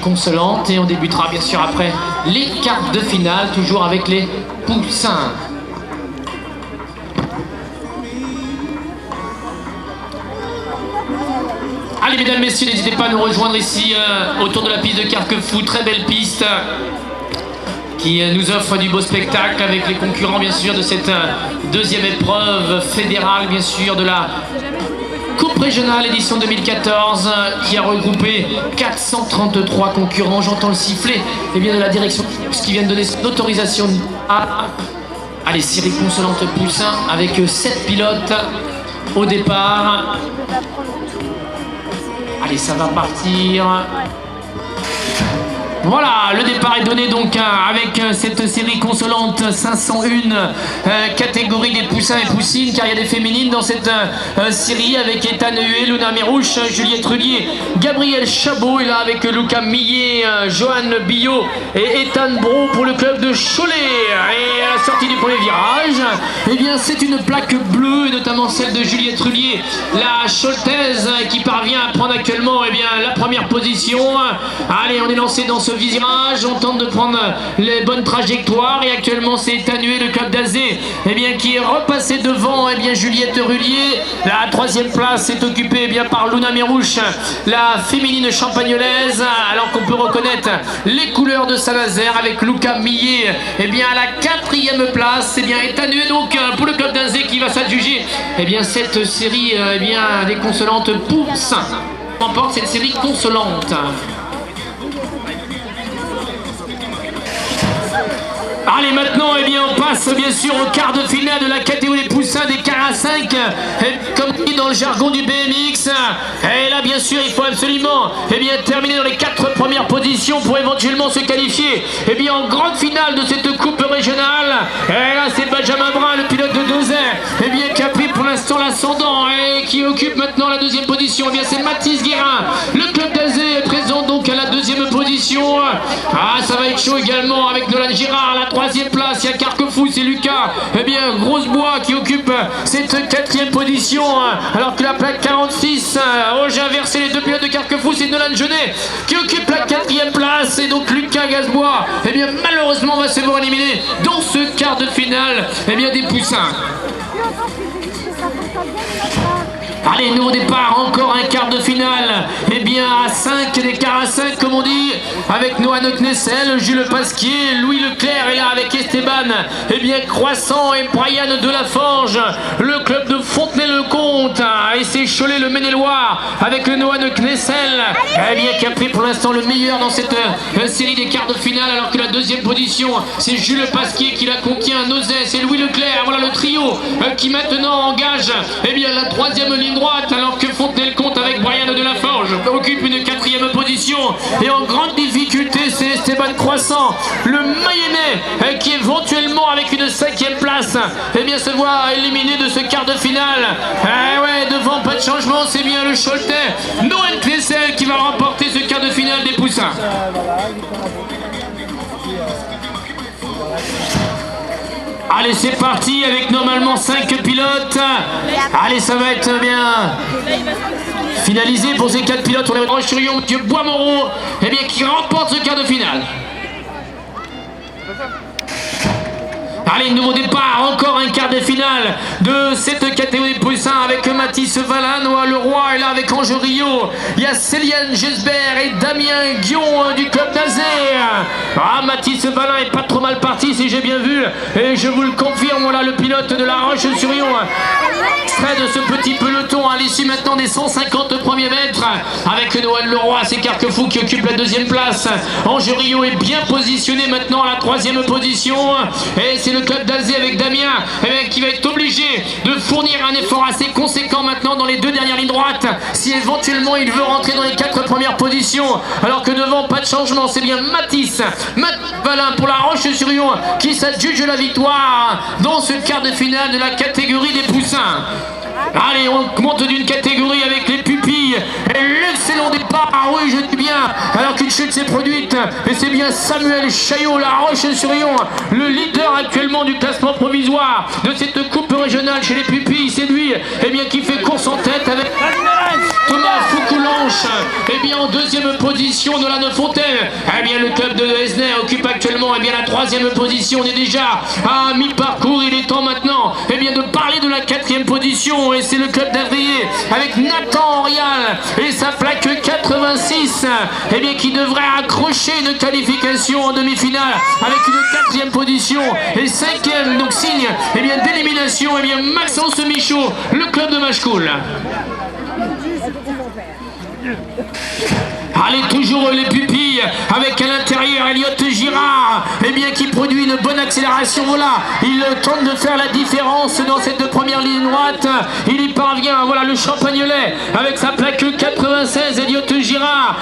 consolante. Et on débutera bien sûr après les quarts de finale, toujours avec les poussins. Allez mesdames, messieurs, n'hésitez pas à nous rejoindre ici autour de la piste de Carquefou. Très belle piste qui nous offre du beau spectacle avec les concurrents bien sûr de cette deuxième épreuve fédérale bien sûr de la Coupe régionale édition 2014 qui a regroupé 433 concurrents. J'entends le sifflet et bien de la direction qui vient de donner son autorisation à les séries consolantes poussins avec 7 pilotes au départ. Allez, ça va partir. Voilà, le départ est donné donc avec cette série consolante 501 catégorie des poussins et poussines, car il y a des féminines dans cette série avec Ethan Huet, Luna Mérouche, Juliette Rullier, Gabriel Chabot, et là avec Lucas Millet, Johan Billot et Ethan Bro pour le club de Cholet. Et à la sortie du premier virage, eh bien c'est une plaque bleue, et notamment celle de Juliette Rullier, la Choltaise, qui parvient à prendre actuellement eh bien, la première position. Allez, on est lancé dans ce virage, on tente de prendre les bonnes trajectoires et actuellement c'est étanué le club d'Azé eh bien, qui est repassé devant eh bien, Juliette Rullier. La troisième place est occupée eh bien, par Luna Mérouche, la féminine champagnolaise, alors qu'on peut reconnaître les couleurs de Saint-Nazaire avec Lucas Millet eh bien, à la quatrième place, eh bien, étanué donc pour le club d'Azé qui va s'adjuger eh bien, cette série eh bien, des consolantes poussins. Remporte cette série consolante. Allez, maintenant, eh bien, on passe bien sûr au quart de finale de la catégorie des poussins des quarts à 5, comme dit dans le jargon du BMX. Et là, bien sûr, il faut absolument eh bien, terminer dans les 4 premières positions pour éventuellement se qualifier eh bien, en grande finale de cette coupe régionale. Et là, c'est Benjamin Brun, le pilote de Dozet, eh bien, qui a pris pour l'instant l'ascendant et qui occupe maintenant la deuxième position. Eh bien, c'est Mathis Guérin, le club d'Azé est présent donc à la deuxième position. Ah, ça va être chaud également avec Nolan Girard, la troisième place. Il y a Carquefou, c'est Lucas eh bien Grossebois qui occupe cette quatrième position, alors que la plaque 46, j'ai inversé les deux pilotes de Carquefou, c'est Nolan Genet qui occupe la quatrième place, et donc Lucas Gasbois eh bien malheureusement va se voir éliminé dans ce quart de finale eh bien, des poussins. Allez, nouveau départ, encore un quart de finale, eh bien à 5, des quarts à 5 comme on dit, avec Noah Knessel, Jules Pasquier, Louis Leclerc, et là avec Esteban, eh bien Croissant et Brian Delaforge, le club de Fontenay-le-Comte, et c'est Cholet le Maine-et-Loire, avec le Noah Knessel, eh bien qui a pris pour l'instant le meilleur dans cette série des quarts de finale, alors que la deuxième position, c'est Jules Pasquier qui la contient, Nozès, c'est Louis Leclerc, voilà le trio qui maintenant engage eh bien la troisième ligne droite, alors que Fontenay-le-Comte avec Brian Delaforge occupe une quatrième position, et en grande difficulté c'est Esteban Croissant, le Mayennais, qui éventuellement avec une cinquième place eh bien se voit éliminé de ce quart de finale. Ouais, devant pas de changement, c'est bien le Choletais Noël Knessel qui va remporter ce quart de finale des poussins. Allez, c'est parti avec normalement 5 pilotes. Allez, ça va être bien finalisé pour ces 4 pilotes. On est en Churion, Mathieu Bois-Moreau, eh bien, qui remporte ce quart de finale. Allez, nouveau départ, encore un quart de finale de cette catégorie de poussins avec Mathis Valin, Noah Leroy, et là avec Ange Rio, il y a Céliane Gesbert et Damien Guion du club d'Azé. Ah, Mathis Valin est pas trop mal parti si j'ai bien vu, et je vous le confirme, voilà le pilote de la Roche-sur-Yon, extrait de ce petit peloton à l'issue maintenant des 150 premiers mètres, avec Noël Leroy, c'est Carquefou qui occupe la deuxième place. Ange Rio est bien positionné maintenant à la troisième position, et c'est le club d'Azé avec Damien qui va être obligé de fournir un effort assez conséquent maintenant dans les 2 dernières lignes droites si éventuellement il veut rentrer dans les 4 premières positions, alors que devant pas de changement, c'est bien Mathis Valin pour la Roche-sur-Yon qui s'adjuge la victoire dans ce quart de finale de la catégorie des poussins. Allez, on monte d'une catégorie avec les pupilles. Et l'excellent départ, oui, je dis bien, alors qu'une chute s'est produite. Et c'est bien Samuel Chaillot, la Roche-sur-Yon, le leader actuellement du classement provisoire de cette coupe régionale chez les pupilles. C'est lui, eh bien, qui fait course en tête avec Thomas à Foucoulanche. Eh bien, en deuxième position, Nolan Fontaine. Eh bien, le club de Esnay occupe actuellement la troisième position. On est déjà à mi-parcours. Il est temps maintenant de parler de la quatrième position. Et c'est le club d'Avrier avec Nathan Orial et sa plaque 86 qui devrait accrocher une qualification en demi-finale avec une quatrième position. Et cinquième, donc signe d'élimination, Maxence Michaud, le club de Machecoul. Allez, toujours les pupilles avec à l'intérieur Elliot Girard qui produit une bonne accélération. Voilà, il tente de faire la différence dans cette première ligne droite. Il y parvient. Voilà le Champagnolais avec sa plaque 96, Elliot Girard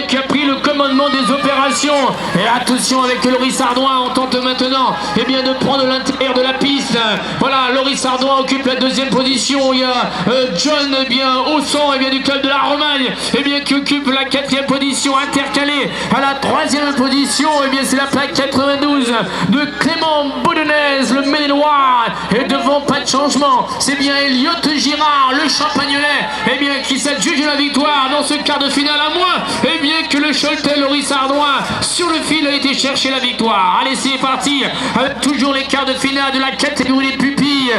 qui a pris le commandement des opérations. Et attention avec Loris Ardouin, on tente maintenant de prendre l'intérieur de la piste. Voilà, Loris Ardouin occupe la deuxième position. Il y a John Ausson du club de la Romagne qui occupe la quatrième position, intercalée à la troisième position. C'est la plaque 92 de Clément Boudonez, le Ménélois. Et devant, pas de changement, c'est bien Elliot Girard, le Champagnolais qui s'adjuge la victoire dans ce quart de finale, à moins que le Choletais Loris Ardouin sur le fil a été chercher la victoire. Allez, c'est parti avec toujours les quarts de finale de la catégorie des pupilles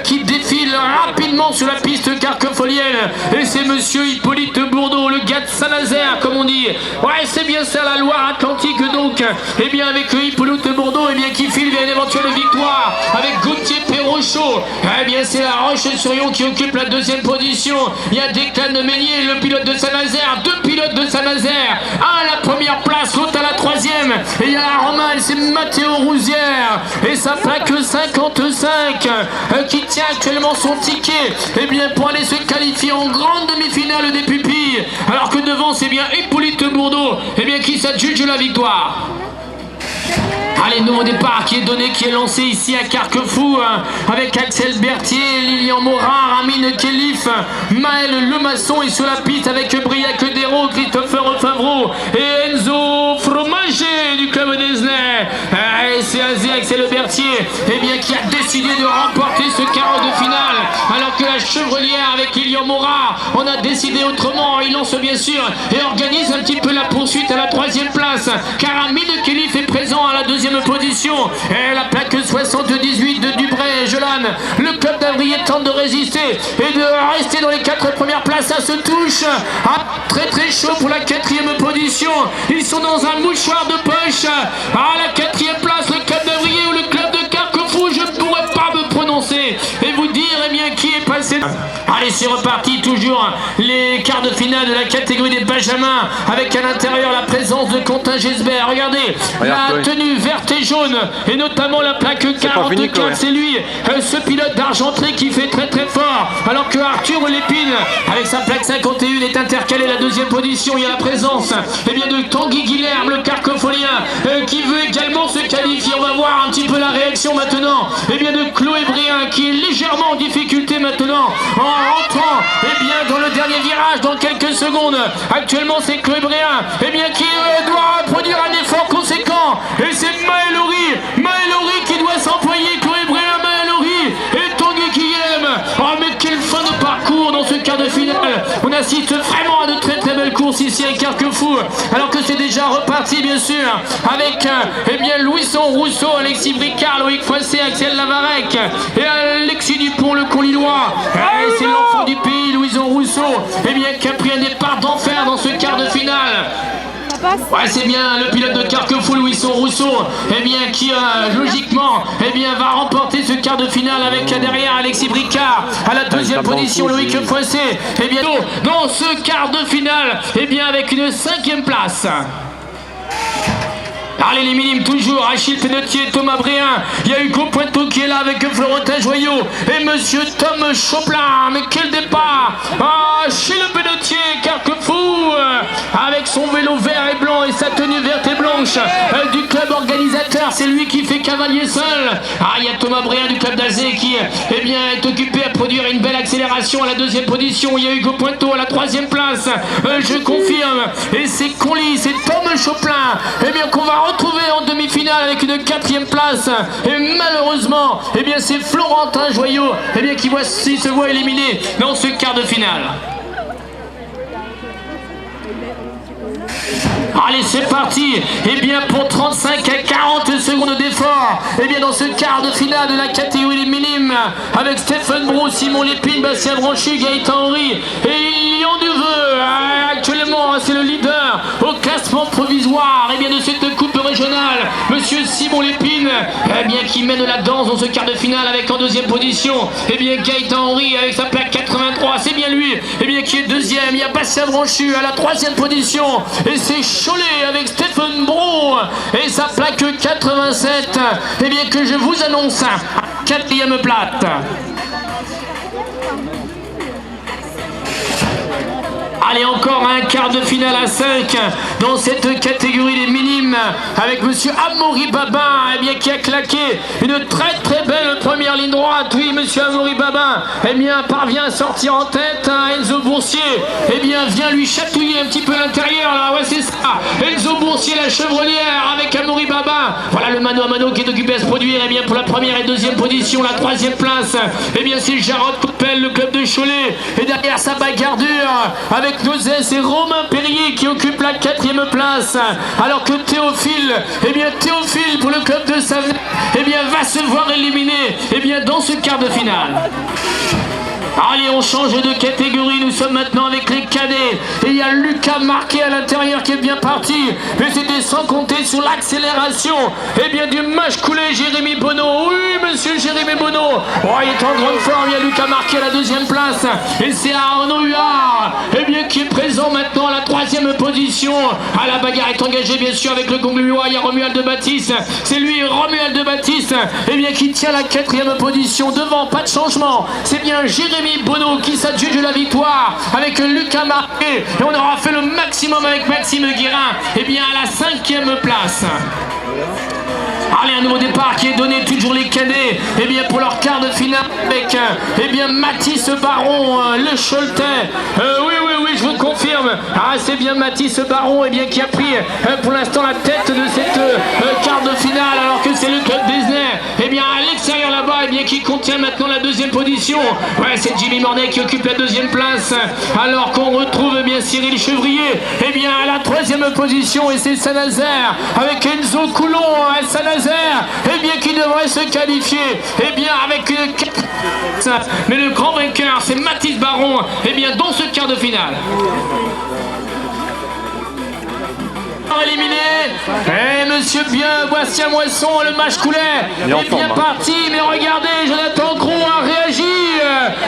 qui défilent rapidement sur la piste carquefolienne. Et c'est monsieur Hippolyte Bourdeau, le gars de Saint-Nazaire, comme on dit. Ouais, c'est bien ça, la Loire-Atlantique, donc. Avec Hippolyte Bourdeau, qui file vers une éventuelle victoire. Avec Gauthier Perrochot. C'est la Roche-sur-Yon qui occupe la deuxième position. Il y a Declan Meunier, le pilote de Saint-Nazaire. Deux pilotes de Saint-Nazaire. Un à la première place, l'autre à la troisième. Et il y a la Romagne, c'est Mathéo Rousière. Et sa plaque 55 qui tient actuellement son ticket pour aller se qualifier en grande demi-finale des pupilles. Alors que devant, c'est bien Hippolyte Bourdeau qui s'adjuge la victoire. Allez, nouveau départ qui est donné, qui est lancé ici à Carquefou avec Axel Berthier, Lilian Morin, Ramine Kélif, Maël Lemasson est sur la piste avec Briac Dérault, Christopher Favreau et Enzo Fromager du club d'Esnay. C'est Axel Berthier qui a décidé de remporter ce quart de finale, alors que la Chevrelière avec Lilian Morin, on a décidé autrement. Il lance bien sûr et organise un petit peu la poursuite à la troisième place, car Ramine Kélif est présent à la deuxième position. Et la plaque 78 de Dubray et Jolan. Le club d'Avrier tente de résister et de rester dans les 4 premières places. Ça se touche. Très très chaud pour la quatrième position. Ils sont dans un mouchoir de poche. À la quatrième place, le club d'Avrier ou le club de Carquefou, je ne pourrais pas me prononcer et vous dire qui est passé. Allez, c'est reparti, toujours les quarts de finale de la catégorie des Benjamins, avec à l'intérieur la présence de Quentin Gesbert. Regardez, la tenue verte et jaune, et notamment la plaque 44, c'est lui, ce pilote d'Argentré qui fait très très fort, alors que Arthur Lépine, avec sa plaque 51, est intercalé à la deuxième position. Il y a la présence de Tanguy Guilherme, le carquefolien, qui veut également se qualifier. On va voir un petit peu la réaction maintenant de Chloé Bréhin, qui est légèrement en difficulté maintenant en rentrant dans le dernier virage dans quelques secondes. Actuellement, c'est Chloé Bréhin qui doit produire un effort conséquent, et c'est Maëlori qui doit s'employer. Chloé Bréhin, Maëlori et Tanguy Guilherme. Oh, mais quelle fin de parcours dans ce quart de finale. On assiste vraiment à de très très belles courses ici à Carquefou, alors que c'est déjà reparti bien sûr avec Louison Rousseau, Alexis Bricard, Loïc Foissé, Axel Lavarec et Alexis Dupont, le Conlillois. Et c'est l'enfant du pays, Louison Rousseau, qui a pris un départ d'enfer dans ce quart de finale. Ouais, c'est bien le pilote de Carquefou, Louison Rousseau, qui logiquement va remporter ce quart de finale avec derrière Alexis Bricard à la deuxième position, Loïc Foissé dans ce quart de finale avec une 5e place. Allez, les minimes toujours, Achille Pennetier, Thomas Bréhin, il y a Hugo Pointeau qui est là avec Florentin Joyot et monsieur Tom Choplin. Mais quel départ chez le Pennetier, Carquefou, avec son vélo vert et blanc et sa tenue verte et blanche du club organisateur. C'est lui qui fait cavalier seul. Il y a Thomas Bréhin du club d'Azé qui est occupé à produire une belle accélération à la deuxième position. Il y a Hugo Pointeau à la 3e place, je confirme, et c'est Conly, c'est Tom Choplin qu'on va retrouvé en demi-finale avec une 4e place. Et malheureusement, c'est Florentin Joyot qui se voit éliminé dans ce quart de finale. Allez, c'est parti. Et bien, pour 35 à 40 secondes d'effort, et bien, dans ce quart de finale de la catégorie des minimes, avec Stephen Brou, Simon Lépine, Bastien Branchu, Gaëtan Henry et Lyon Duveux. Actuellement, c'est le leader au classement provisoire et bien, de cette coupe régionale, monsieur Simon Lépine, eh bien, qui mène la danse dans ce quart de finale avec en deuxième position, et bien, Gaëtan Henry avec sa plaque 83, c'est bien lui, et bien, qui est deuxième. Il y a Bastien Branchu à la troisième position, et c'est Cholet avec Stephen Brou et sa plaque 87, et bien, que je vous annonce à quatrième plate. Allez, encore un quart de finale à 5 dans cette catégorie des minimes avec monsieur Amaury Babin, eh bien, qui a claqué une très belle première ligne droite. Oui, monsieur Amaury Babin, eh bien, parvient à sortir en tête. Enzo Boursier, eh bien, vient lui chatouiller un petit peu l'intérieur là. Ouais, c'est ça. Enzo Boursier, la chevrolière avec Amaury Babin. Voilà le mano à mano qui est occupé à se produire. Eh bien, pour la première et deuxième position, la troisième place, eh bien, c'est Jarod Coppel, le club de Cholet. Et derrière sa bagarre dure avec Nozès et Romain Perrier qui occupe la quatrième place, alors que Théophile, eh bien, Théophile pour le club de Savenay, eh bien, va se voir éliminé, eh bien, dans ce quart de finale. Allez, on change de catégorie, nous sommes maintenant avec les cadets. Et il y a Lucas Marquet à l'intérieur qui est bien parti. Mais c'était sans compter sur l'accélération, eh bien, du match coulé Jérémy Bonneau. Oui, monsieur Jérémy Bonneau. Oh, il est en grande forme, il y a Lucas Marquet à la deuxième place. Et c'est Arnaud Huard, eh bien, qui est présent maintenant à la troisième position. Ah, la bagarre est engagée, bien sûr, avec le Gongluois. Il y a Romuald de Baptiste. C'est lui, Romuald de Baptiste, eh bien, qui tient la quatrième position. Devant, pas de changement. C'est bien Jérémy Bonneau qui s'adjuge la victoire avec Lucas Marquet, et on aura fait le maximum avec Maxime Guérin, et bien, à la cinquième place. Allez, un nouveau départ qui est donné, toujours les cadets, et bien, pour leur quart de finale avec, et bien, Mathis Baron, le Choletais. Oui, je vous confirme. Ah, c'est bien Mathis Baron, et bien, qui a pris pour l'instant la tête de cette quart de finale, alors que c'est le club d'Esnay, et bien, à l'extérieur là-bas, et bien, qui contient maintenant la deuxième position. Ouais, c'est Jimmy Mornay qui occupe la deuxième place, alors qu'on retrouve, eh bien, Cyril Chevrier, et bien, à la troisième position, et c'est Saint-Nazaire avec Enzo Coulon, Saint-Nazaire, eh bien, qui devrait se qualifier, eh bien, avec une 4. Mais le grand vainqueur, c'est Mathis Baron, eh bien, dans ce quart de finale. Éliminé, et monsieur bien Bastien Moisson, le match coulait, est bien parti, mais regardez, Jonathan Cron a réagi,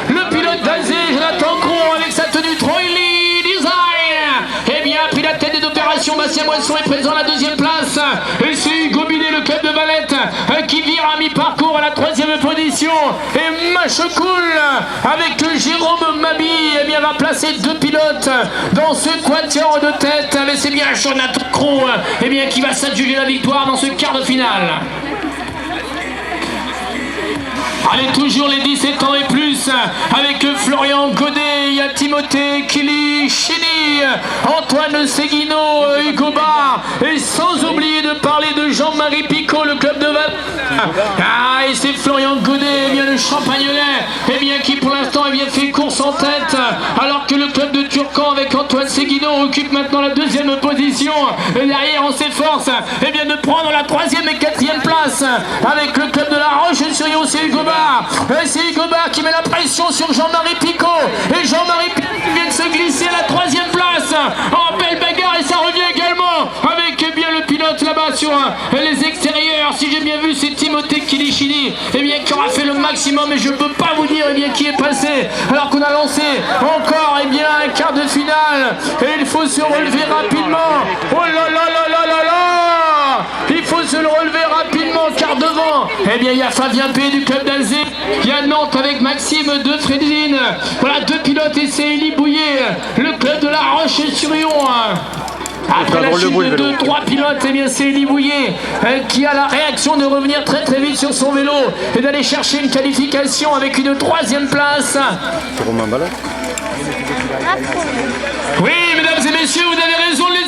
le pilote d'Azé, Jonathan Cron, avec sa tenue Troily Design, et bien, a pris la tête des opérations. Bastien Moisson est présent à la deuxième place, et c'est Hugo Binet, le club de Valette, qui vire à mi-parcours à la troisième position, et match cool avec Jérôme Mabi, eh bien, va placer deux pilotes dans ce quatuor de tête, mais c'est bien Jonathan Cron, eh bien, qui va s'adjuger la victoire dans ce quart de finale. Allez, toujours les 17 ans et plus, avec Florian Godet, il y a Timothée Kilichini, Antoine Seguino, Hugo Barr, et sans oublier de parler de Jean-Marie Picot, le club de Val. Ah, et c'est Florian Godet, eh bien, le Champagnolais, eh bien, qui pour l'instant, eh bien, fait course en tête, alors que le club de Turcan avec Antoine Seguino occupe maintenant la deuxième position. Et derrière, on s'efforce, eh bien, de prendre la troisième et quatrième place avec le club de La Roche-sur-Yon, c'est Hugo Barr. C'est Hugo Barr qui met la pression sur Jean-Marie Picot, et Jean-Marie Picot vient de se glisser à la troisième place. En belle bagarre, et ça revient également avec, eh bien, le pilote là-bas sur les extérieurs. Si j'ai bien vu, c'est Timothée Kilichini, eh bien, qui aura fait le maximum, et je ne peux pas vous dire, eh bien, qui est passé, alors qu'on a lancé encore, eh bien, un quart de finale, et il faut se relever rapidement. Oh là là là là là là, il faut se le relever rapidement, car devant, eh bien, il y a Fabien P du club d'Azé, il y a Nantes avec Maxime de Frédine, voilà, deux pilotes, et c'est Élie Bouillet, le club de La Roche-sur-Yon. Après la chute de trois pilotes, eh bien, c'est Élie Bouillet qui a la réaction de revenir très vite sur son vélo et d'aller chercher une qualification avec une troisième place. Romain Ballet. Oui, mesdames et messieurs, vous avez raison de les